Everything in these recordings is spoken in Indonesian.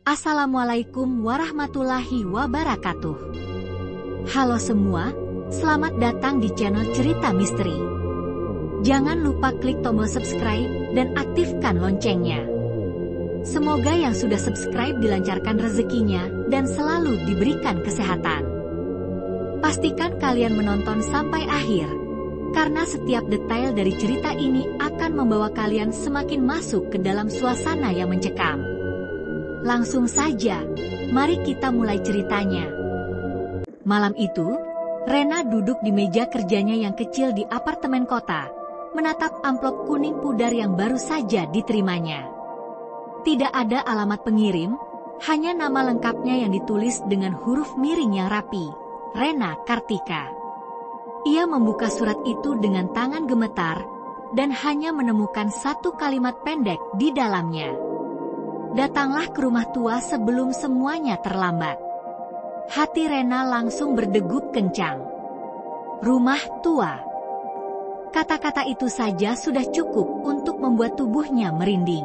Assalamualaikum warahmatullahi wabarakatuh. Halo semua, selamat datang di channel Cerita Misteri. Jangan lupa klik tombol subscribe dan aktifkan loncengnya. Semoga yang sudah subscribe dilancarkan rezekinya dan selalu diberikan kesehatan. Pastikan kalian menonton sampai akhir, karena setiap detail dari cerita ini akan membawa kalian semakin masuk ke dalam suasana yang mencekam. Langsung saja, mari kita mulai ceritanya. Malam itu, Rena duduk di meja kerjanya yang kecil di apartemen kota, menatap amplop kuning pudar yang baru saja diterimanya. Tidak ada alamat pengirim, hanya nama lengkapnya yang ditulis dengan huruf miring yang rapi, Rena Kartika. Ia membuka surat itu dengan tangan gemetar, dan hanya menemukan satu kalimat pendek di dalamnya. Datanglah ke rumah tua sebelum semuanya terlambat. Hati Rena langsung berdegup kencang. Rumah tua. Kata-kata itu saja sudah cukup untuk membuat tubuhnya merinding.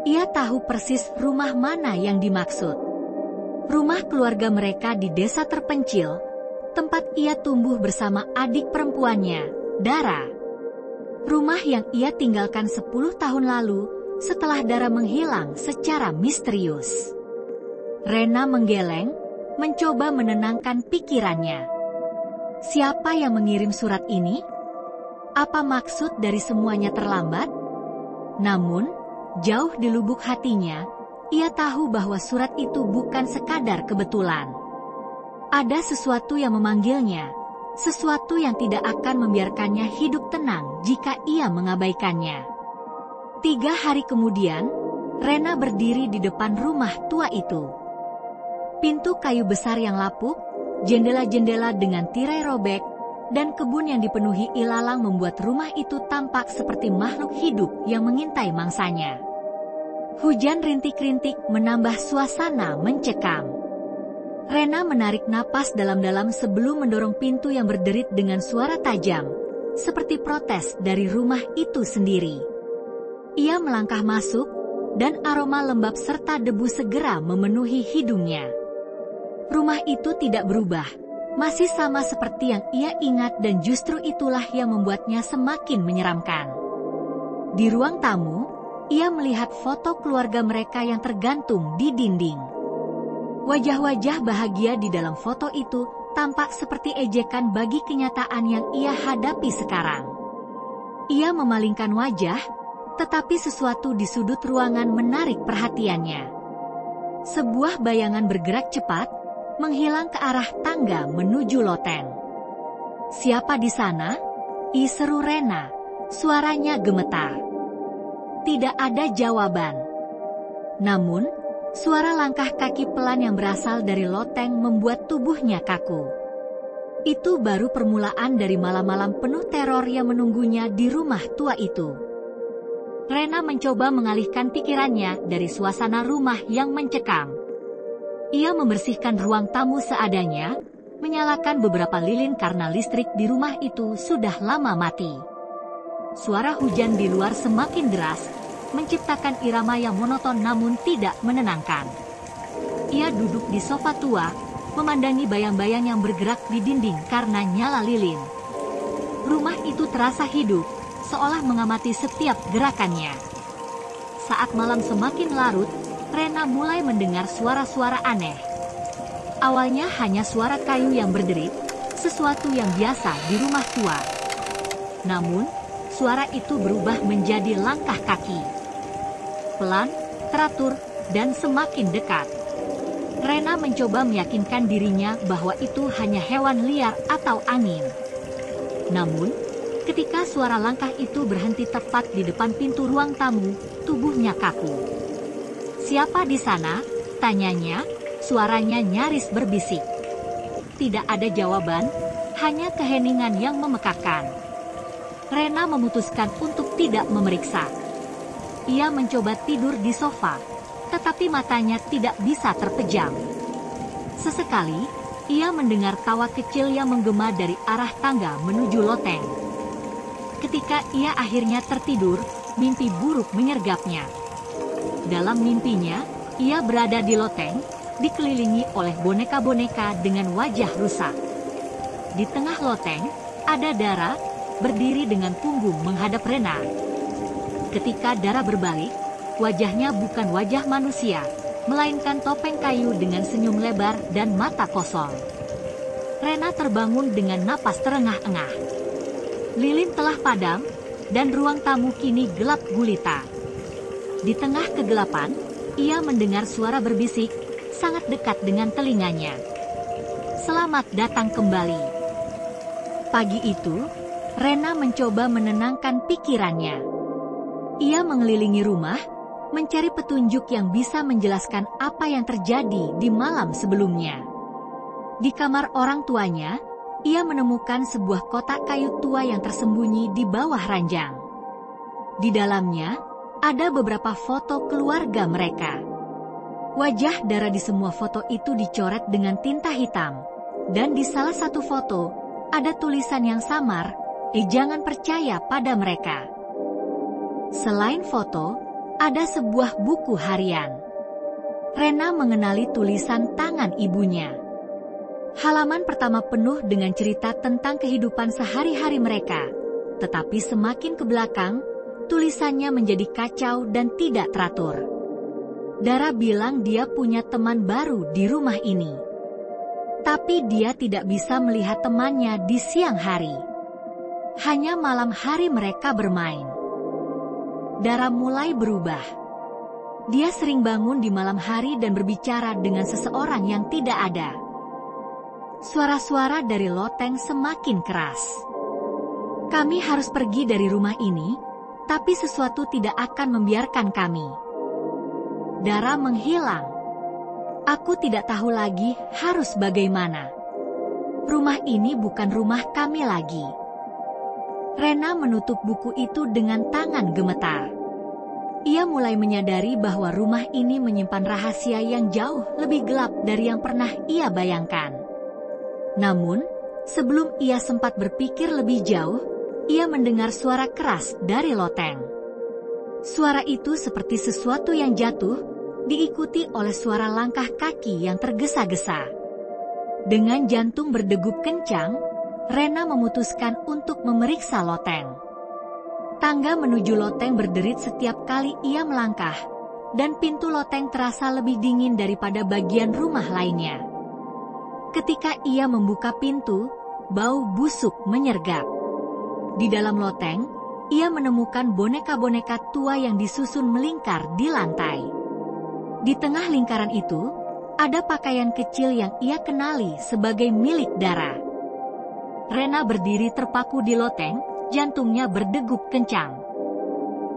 Ia tahu persis rumah mana yang dimaksud. Rumah keluarga mereka di desa terpencil, tempat ia tumbuh bersama adik perempuannya, Dara. Rumah yang ia tinggalkan 10 tahun lalu, setelah Dara menghilang secara misterius. Rena menggeleng, mencoba menenangkan pikirannya. Siapa yang mengirim surat ini? Apa maksud dari semuanya terlambat? Namun, jauh di lubuk hatinya, ia tahu bahwa surat itu bukan sekadar kebetulan. Ada sesuatu yang memanggilnya, sesuatu yang tidak akan membiarkannya hidup tenang jika ia mengabaikannya. 3 hari kemudian, Rena berdiri di depan rumah tua itu. Pintu kayu besar yang lapuk, jendela-jendela dengan tirai robek, dan kebun yang dipenuhi ilalang membuat rumah itu tampak seperti makhluk hidup yang mengintai mangsanya. Hujan rintik-rintik menambah suasana mencekam. Rena menarik napas dalam-dalam sebelum mendorong pintu yang berderit dengan suara tajam, seperti protes dari rumah itu sendiri. Ia melangkah masuk, dan aroma lembab serta debu segera memenuhi hidungnya. Rumah itu tidak berubah, masih sama seperti yang ia ingat, dan justru itulah yang membuatnya semakin menyeramkan. Di ruang tamu, ia melihat foto keluarga mereka yang tergantung di dinding. Wajah-wajah bahagia di dalam foto itu tampak seperti ejekan bagi kenyataan yang ia hadapi sekarang. Ia memalingkan wajah, tetapi sesuatu di sudut ruangan menarik perhatiannya. Sebuah bayangan bergerak cepat, menghilang ke arah tangga menuju loteng. "Siapa di sana?" seru Rena, suaranya gemetar. Tidak ada jawaban. Namun, suara langkah kaki pelan yang berasal dari loteng membuat tubuhnya kaku. Itu baru permulaan dari malam-malam penuh teror yang menunggunya di rumah tua itu. Rena mencoba mengalihkan pikirannya dari suasana rumah yang mencekam. Ia membersihkan ruang tamu seadanya, menyalakan beberapa lilin karena listrik di rumah itu sudah lama mati. Suara hujan di luar semakin deras, menciptakan irama yang monoton namun tidak menenangkan. Ia duduk di sofa tua, memandangi bayang-bayang yang bergerak di dinding karena nyala lilin. Rumah itu terasa hidup, seolah mengamati setiap gerakannya. Saat malam semakin larut, Rena mulai mendengar suara-suara aneh. Awalnya hanya suara kayu yang berderit, sesuatu yang biasa di rumah tua. Namun, suara itu berubah menjadi langkah kaki. Pelan, teratur, dan semakin dekat. Rena mencoba meyakinkan dirinya bahwa itu hanya hewan liar atau angin. Namun, ketika suara langkah itu berhenti tepat di depan pintu ruang tamu, tubuhnya kaku. "Siapa di sana?" tanyanya, suaranya nyaris berbisik. Tidak ada jawaban, hanya keheningan yang memekakkan. Rena memutuskan untuk tidak memeriksa. Ia mencoba tidur di sofa, tetapi matanya tidak bisa terpejam. Sesekali, ia mendengar tawa kecil yang menggema dari arah tangga menuju loteng. Ketika ia akhirnya tertidur, mimpi buruk menyergapnya. Dalam mimpinya, Ia berada di loteng, dikelilingi oleh boneka-boneka dengan wajah rusak. Di tengah loteng, ada Dara, berdiri dengan punggung menghadap Rena. Ketika Dara berbalik, wajahnya bukan wajah manusia, melainkan topeng kayu dengan senyum lebar dan mata kosong. Rena terbangun dengan napas terengah-engah. Lilin telah padam, dan ruang tamu kini gelap gulita. Di tengah kegelapan, ia mendengar suara berbisik, sangat dekat dengan telinganya. "Selamat datang kembali." Pagi itu, Rena mencoba menenangkan pikirannya. Ia mengelilingi rumah, mencari petunjuk yang bisa menjelaskan apa yang terjadi di malam sebelumnya. Di kamar orang tuanya, ia menemukan sebuah kotak kayu tua yang tersembunyi di bawah ranjang. Di dalamnya, ada beberapa foto keluarga mereka. Wajah Dara di semua foto itu dicoret dengan tinta hitam, dan di salah satu foto, ada tulisan yang samar, "Jangan percaya pada mereka." Selain foto, ada sebuah buku harian. Rena mengenali tulisan tangan ibunya. Halaman pertama penuh dengan cerita tentang kehidupan sehari-hari mereka, tetapi semakin ke belakang, tulisannya menjadi kacau dan tidak teratur. Dara bilang dia punya teman baru di rumah ini. Tapi dia tidak bisa melihat temannya di siang hari. Hanya malam hari mereka bermain. Dara mulai berubah. Dia sering bangun di malam hari dan berbicara dengan seseorang yang tidak ada. Suara-suara dari loteng semakin keras. "Kami harus pergi dari rumah ini, tapi sesuatu tidak akan membiarkan kami." Dara menghilang. "Aku tidak tahu lagi harus bagaimana. Rumah ini bukan rumah kami lagi." Rena menutup buku itu dengan tangan gemetar. Ia mulai menyadari bahwa rumah ini menyimpan rahasia yang jauh lebih gelap dari yang pernah ia bayangkan. Namun, sebelum ia sempat berpikir lebih jauh, ia mendengar suara keras dari loteng. Suara itu seperti sesuatu yang jatuh, diikuti oleh suara langkah kaki yang tergesa-gesa. Dengan jantung berdegup kencang, Rena memutuskan untuk memeriksa loteng. Tangga menuju loteng berderit setiap kali ia melangkah, dan pintu loteng terasa lebih dingin daripada bagian rumah lainnya. Ketika ia membuka pintu, bau busuk menyergap. Di dalam loteng, ia menemukan boneka-boneka tua yang disusun melingkar di lantai. Di tengah lingkaran itu, ada pakaian kecil yang ia kenali sebagai milik Dara. Rena berdiri terpaku di loteng, jantungnya berdegup kencang.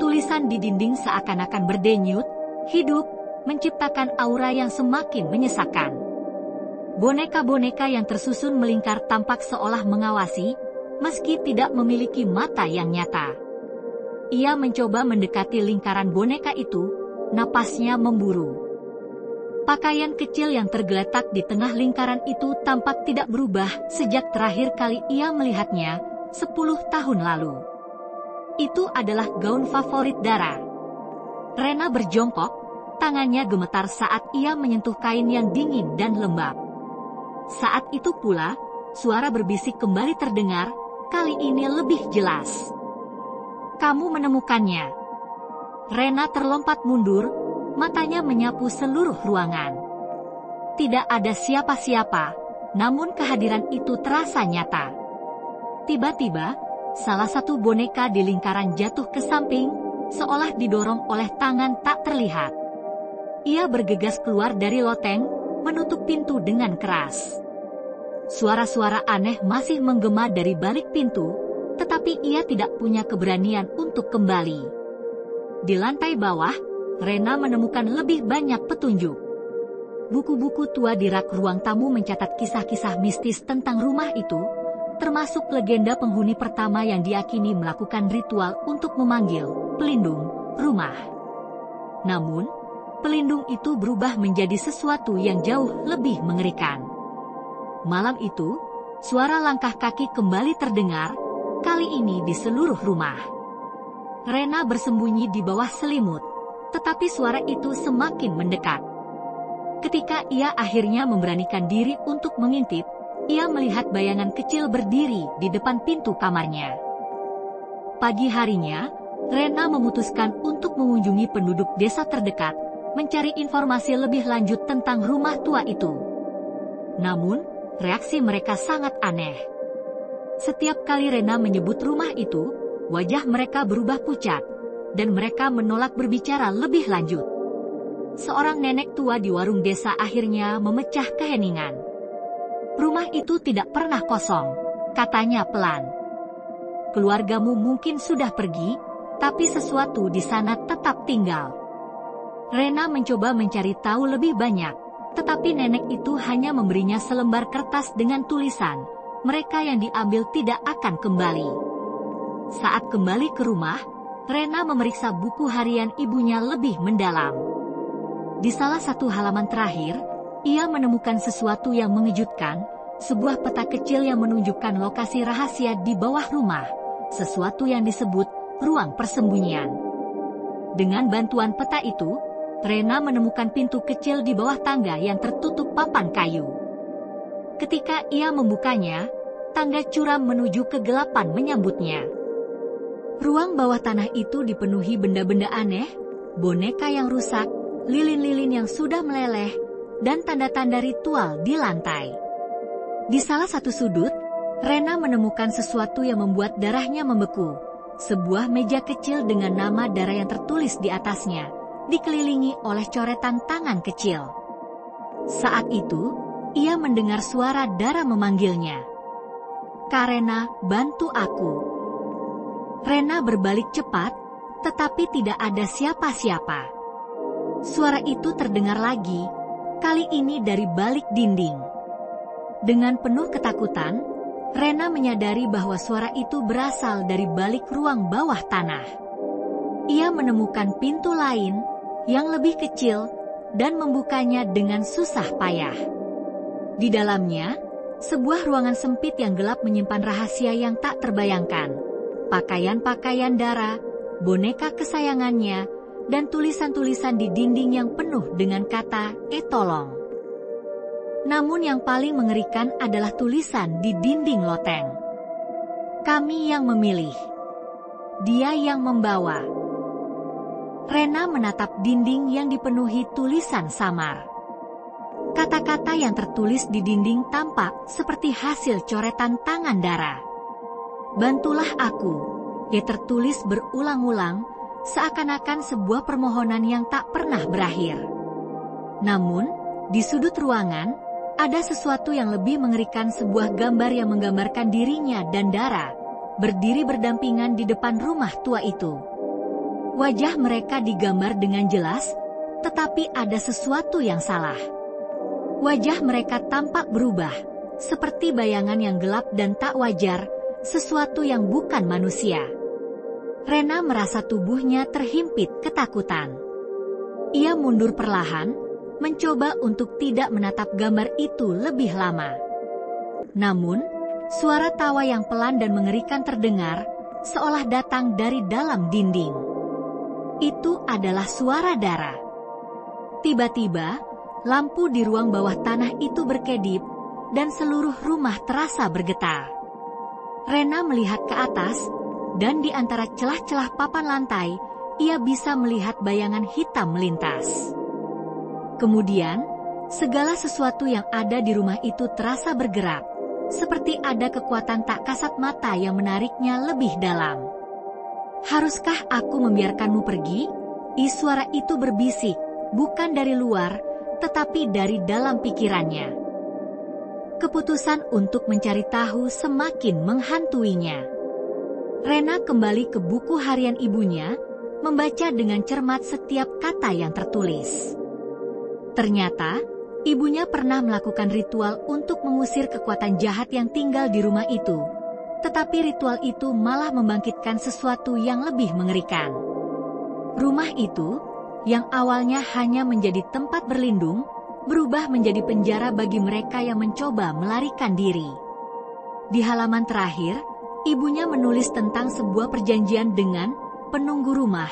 Tulisan di dinding seakan-akan berdenyut, hidup, menciptakan aura yang semakin menyesakkan. Boneka-boneka yang tersusun melingkar tampak seolah mengawasi, meski tidak memiliki mata yang nyata. Ia mencoba mendekati lingkaran boneka itu, napasnya memburu. Pakaian kecil yang tergeletak di tengah lingkaran itu tampak tidak berubah sejak terakhir kali ia melihatnya, 10 tahun lalu. Itu adalah gaun favorit Dara. Rena berjongkok, tangannya gemetar saat ia menyentuh kain yang dingin dan lembab. Saat itu pula, suara berbisik kembali terdengar, kali ini lebih jelas. "Kamu menemukannya." Rena terlompat mundur, matanya menyapu seluruh ruangan. Tidak ada siapa-siapa, namun kehadiran itu terasa nyata. Tiba-tiba, salah satu boneka di lingkaran jatuh ke samping, seolah didorong oleh tangan tak terlihat. Ia bergegas keluar dari loteng, menutup pintu dengan keras. Suara-suara aneh masih menggema dari balik pintu, tetapi ia tidak punya keberanian untuk kembali. Di lantai bawah, Rena menemukan lebih banyak petunjuk. Buku-buku tua di rak ruang tamu mencatat kisah-kisah mistis tentang rumah itu, termasuk legenda penghuni pertama yang diyakini melakukan ritual untuk memanggil pelindung rumah. Namun, pelindung itu berubah menjadi sesuatu yang jauh lebih mengerikan. Malam itu, suara langkah kaki kembali terdengar, kali ini di seluruh rumah. Rena bersembunyi di bawah selimut, tetapi suara itu semakin mendekat. Ketika ia akhirnya memberanikan diri untuk mengintip, ia melihat bayangan kecil berdiri di depan pintu kamarnya. Pagi harinya, Rena memutuskan untuk mengunjungi penduduk desa terdekat, mencari informasi lebih lanjut tentang rumah tua itu. Namun, reaksi mereka sangat aneh. Setiap kali Rena menyebut rumah itu, wajah mereka berubah pucat, dan mereka menolak berbicara lebih lanjut. Seorang nenek tua di warung desa akhirnya memecah keheningan. "Rumah itu tidak pernah kosong," katanya pelan. "Keluargamu mungkin sudah pergi, tapi sesuatu di sana tetap tinggal." Rena mencoba mencari tahu lebih banyak, tetapi nenek itu hanya memberinya selembar kertas dengan tulisan, "Mereka yang diambil tidak akan kembali." Saat kembali ke rumah, Rena memeriksa buku harian ibunya lebih mendalam. Di salah satu halaman terakhir, ia menemukan sesuatu yang mengejutkan, sebuah peta kecil yang menunjukkan lokasi rahasia di bawah rumah, sesuatu yang disebut ruang persembunyian. Dengan bantuan peta itu, Rena menemukan pintu kecil di bawah tangga yang tertutup papan kayu. Ketika ia membukanya, tangga curam menuju kegelapan menyambutnya. Ruang bawah tanah itu dipenuhi benda-benda aneh, boneka yang rusak, lilin-lilin yang sudah meleleh, dan tanda-tanda ritual di lantai. Di salah satu sudut, Rena menemukan sesuatu yang membuat darahnya membeku. Sebuah meja kecil dengan nama Dara yang tertulis di atasnya, dikelilingi oleh coretan tangan kecil. Saat itu, ia mendengar suara Dara memanggilnya. "Karena, bantu aku." Rena berbalik cepat, tetapi tidak ada siapa-siapa. Suara itu terdengar lagi, kali ini dari balik dinding. Dengan penuh ketakutan, Rena menyadari bahwa suara itu berasal dari balik ruang bawah tanah. Ia menemukan pintu lain, yang lebih kecil, dan membukanya dengan susah payah. Di dalamnya, sebuah ruangan sempit yang gelap menyimpan rahasia yang tak terbayangkan. Pakaian-pakaian Dara, boneka kesayangannya, dan tulisan-tulisan di dinding yang penuh dengan kata, tolong." Namun yang paling mengerikan adalah tulisan di dinding loteng. "Kami yang memilih. Dia yang membawa." Rena menatap dinding yang dipenuhi tulisan samar. Kata-kata yang tertulis di dinding tampak seperti hasil coretan tangan Dara. "Bantulah aku," tertulis berulang-ulang, seakan-akan sebuah permohonan yang tak pernah berakhir. Namun, di sudut ruangan, ada sesuatu yang lebih mengerikan, sebuah gambar yang menggambarkan dirinya dan Dara, berdiri berdampingan di depan rumah tua itu. Wajah mereka digambar dengan jelas, tetapi ada sesuatu yang salah. Wajah mereka tampak berubah, seperti bayangan yang gelap dan tak wajar, sesuatu yang bukan manusia. Rena merasa tubuhnya terhimpit ketakutan. Ia mundur perlahan, mencoba untuk tidak menatap gambar itu lebih lama. Namun, suara tawa yang pelan dan mengerikan terdengar, seolah datang dari dalam dinding. Itu adalah suara Dara. Tiba-tiba, lampu di ruang bawah tanah itu berkedip, dan seluruh rumah terasa bergetar. Rena melihat ke atas, dan di antara celah-celah papan lantai, ia bisa melihat bayangan hitam melintas. Kemudian, segala sesuatu yang ada di rumah itu terasa bergerak, seperti ada kekuatan tak kasat mata yang menariknya lebih dalam. "Haruskah aku membiarkanmu pergi?" Suara itu berbisik, bukan dari luar, tetapi dari dalam pikirannya. Keputusan untuk mencari tahu semakin menghantuinya. Rena kembali ke buku harian ibunya, membaca dengan cermat setiap kata yang tertulis. Ternyata, ibunya pernah melakukan ritual untuk mengusir kekuatan jahat yang tinggal di rumah itu. Tetapi ritual itu malah membangkitkan sesuatu yang lebih mengerikan. Rumah itu, yang awalnya hanya menjadi tempat berlindung, berubah menjadi penjara bagi mereka yang mencoba melarikan diri. Di halaman terakhir, ibunya menulis tentang sebuah perjanjian dengan penunggu rumah,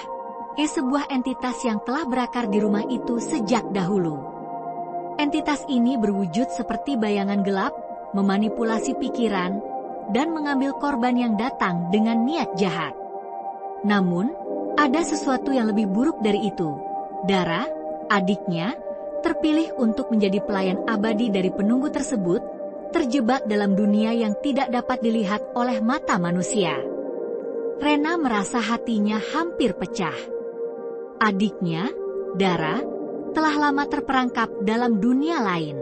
sebuah entitas yang telah berakar di rumah itu sejak dahulu. Entitas ini berwujud seperti bayangan gelap, memanipulasi pikiran, dan mengambil korban yang datang dengan niat jahat. Namun, ada sesuatu yang lebih buruk dari itu. Dara, adiknya, terpilih untuk menjadi pelayan abadi dari penunggu tersebut, terjebak dalam dunia yang tidak dapat dilihat oleh mata manusia. Rena merasa hatinya hampir pecah. Adiknya, Dara, telah lama terperangkap dalam dunia lain.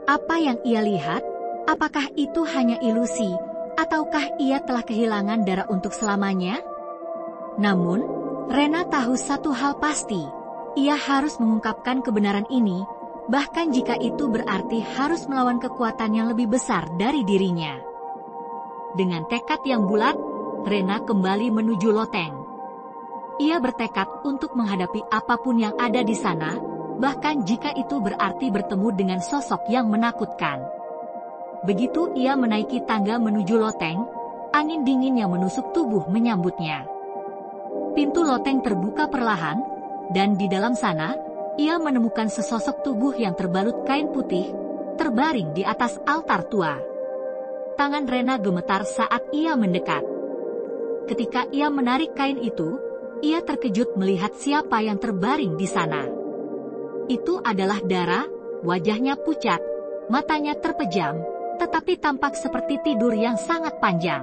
Apa yang ia lihat? Apakah itu hanya ilusi, ataukah ia telah kehilangan Dara untuk selamanya? Namun, Rena tahu satu hal pasti, ia harus mengungkapkan kebenaran ini, bahkan jika itu berarti harus melawan kekuatan yang lebih besar dari dirinya. Dengan tekad yang bulat, Rena kembali menuju loteng. Ia bertekad untuk menghadapi apapun yang ada di sana, bahkan jika itu berarti bertemu dengan sosok yang menakutkan. Begitu ia menaiki tangga menuju loteng, angin dingin yang menusuk tubuh menyambutnya. Pintu loteng terbuka perlahan, dan di dalam sana, ia menemukan sesosok tubuh yang terbalut kain putih, terbaring di atas altar tua. Tangan Rena gemetar saat ia mendekat. Ketika ia menarik kain itu, ia terkejut melihat siapa yang terbaring di sana. Itu adalah Dara, wajahnya pucat, matanya terpejam, tetapi tampak seperti tidur yang sangat panjang.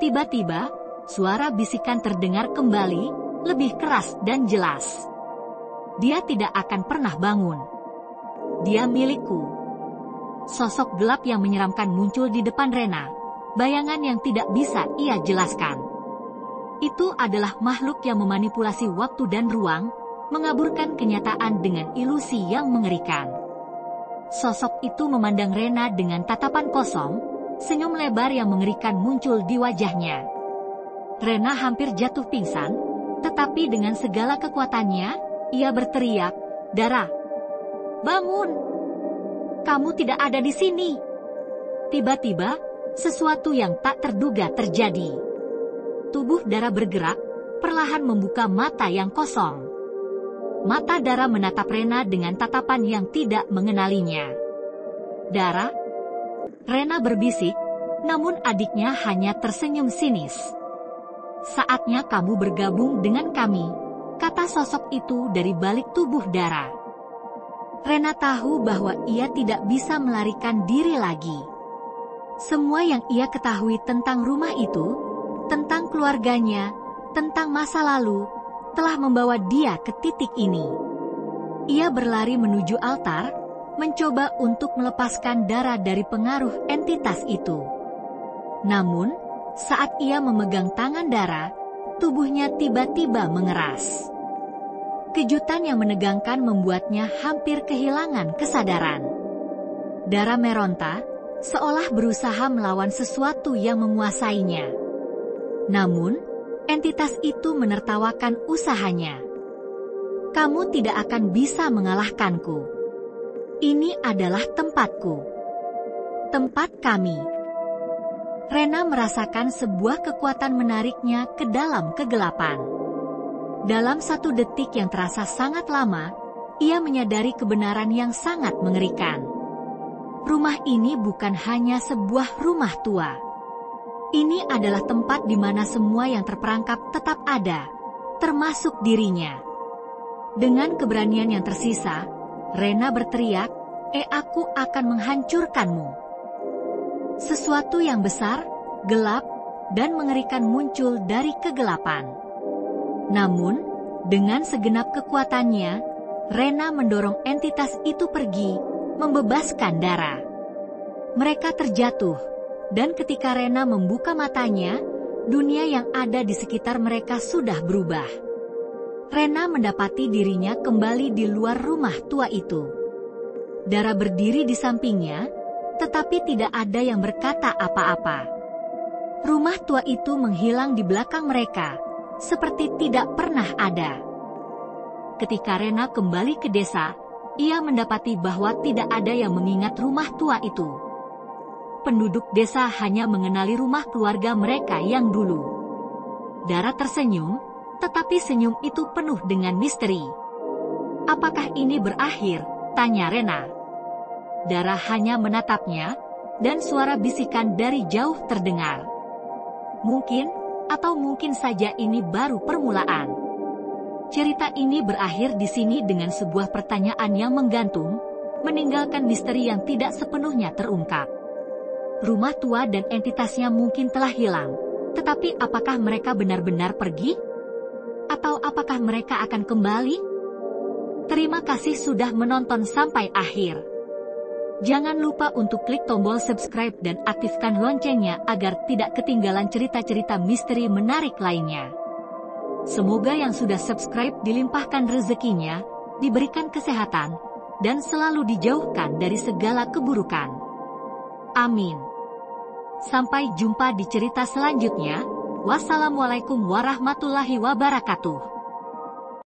Tiba-tiba, suara bisikan terdengar kembali, lebih keras dan jelas. Dia tidak akan pernah bangun. Dia milikku. Sosok gelap yang menyeramkan muncul di depan Rena, bayangan yang tidak bisa ia jelaskan. Itu adalah makhluk yang memanipulasi waktu dan ruang, mengaburkan kenyataan dengan ilusi yang mengerikan. Sosok itu memandang Rena dengan tatapan kosong, senyum lebar yang mengerikan muncul di wajahnya. Rena hampir jatuh pingsan, tetapi dengan segala kekuatannya, ia berteriak, "Dara, bangun! Kamu tidak ada di sini!" Tiba-tiba, sesuatu yang tak terduga terjadi. Tubuh Dara bergerak, perlahan membuka mata yang kosong. Mata Dara menatap Rena dengan tatapan yang tidak mengenalinya. "Dara?" Rena berbisik, namun adiknya hanya tersenyum sinis. "Saatnya kamu bergabung dengan kami," kata sosok itu dari balik tubuh Dara. Rena tahu bahwa ia tidak bisa melarikan diri lagi. Semua yang ia ketahui tentang rumah itu, tentang keluarganya, tentang masa lalu, telah membawa dia ke titik ini. Ia berlari menuju altar, mencoba untuk melepaskan Dara dari pengaruh entitas itu. Namun, saat ia memegang tangan Dara, tubuhnya tiba-tiba mengeras. Kejutan yang menegangkan membuatnya hampir kehilangan kesadaran. Dara meronta, seolah berusaha melawan sesuatu yang menguasainya. Namun, entitas itu menertawakan usahanya. "Kamu tidak akan bisa mengalahkanku. Ini adalah tempatku. Tempat kami." Rena merasakan sebuah kekuatan menariknya ke dalam kegelapan. Dalam satu detik yang terasa sangat lama, ia menyadari kebenaran yang sangat mengerikan. Rumah ini bukan hanya sebuah rumah tua. Ini adalah tempat di mana semua yang terperangkap tetap ada, termasuk dirinya. Dengan keberanian yang tersisa, Rena berteriak, Aku akan menghancurkanmu." Sesuatu yang besar, gelap, dan mengerikan muncul dari kegelapan. Namun, dengan segenap kekuatannya, Rena mendorong entitas itu pergi, membebaskan Dara. Mereka terjatuh. Dan ketika Rena membuka matanya, dunia yang ada di sekitar mereka sudah berubah. Rena mendapati dirinya kembali di luar rumah tua itu. Dara berdiri di sampingnya, tetapi tidak ada yang berkata apa-apa. Rumah tua itu menghilang di belakang mereka, seperti tidak pernah ada. Ketika Rena kembali ke desa, ia mendapati bahwa tidak ada yang mengingat rumah tua itu. Penduduk desa hanya mengenali rumah keluarga mereka yang dulu. Dara tersenyum, tetapi senyum itu penuh dengan misteri. Apakah ini berakhir? Tanya Rena. Dara hanya menatapnya, dan suara bisikan dari jauh terdengar. Mungkin, atau mungkin saja ini baru permulaan. Cerita ini berakhir di sini dengan sebuah pertanyaan yang menggantung, meninggalkan misteri yang tidak sepenuhnya terungkap. Rumah tua dan entitasnya mungkin telah hilang, tetapi apakah mereka benar-benar pergi? Atau apakah mereka akan kembali? Terima kasih sudah menonton sampai akhir. Jangan lupa untuk klik tombol subscribe dan aktifkan loncengnya agar tidak ketinggalan cerita-cerita misteri menarik lainnya. Semoga yang sudah subscribe dilimpahkan rezekinya, diberikan kesehatan, dan selalu dijauhkan dari segala keburukan. Amin. Sampai jumpa di cerita selanjutnya. Wassalamualaikum warahmatullahi wabarakatuh.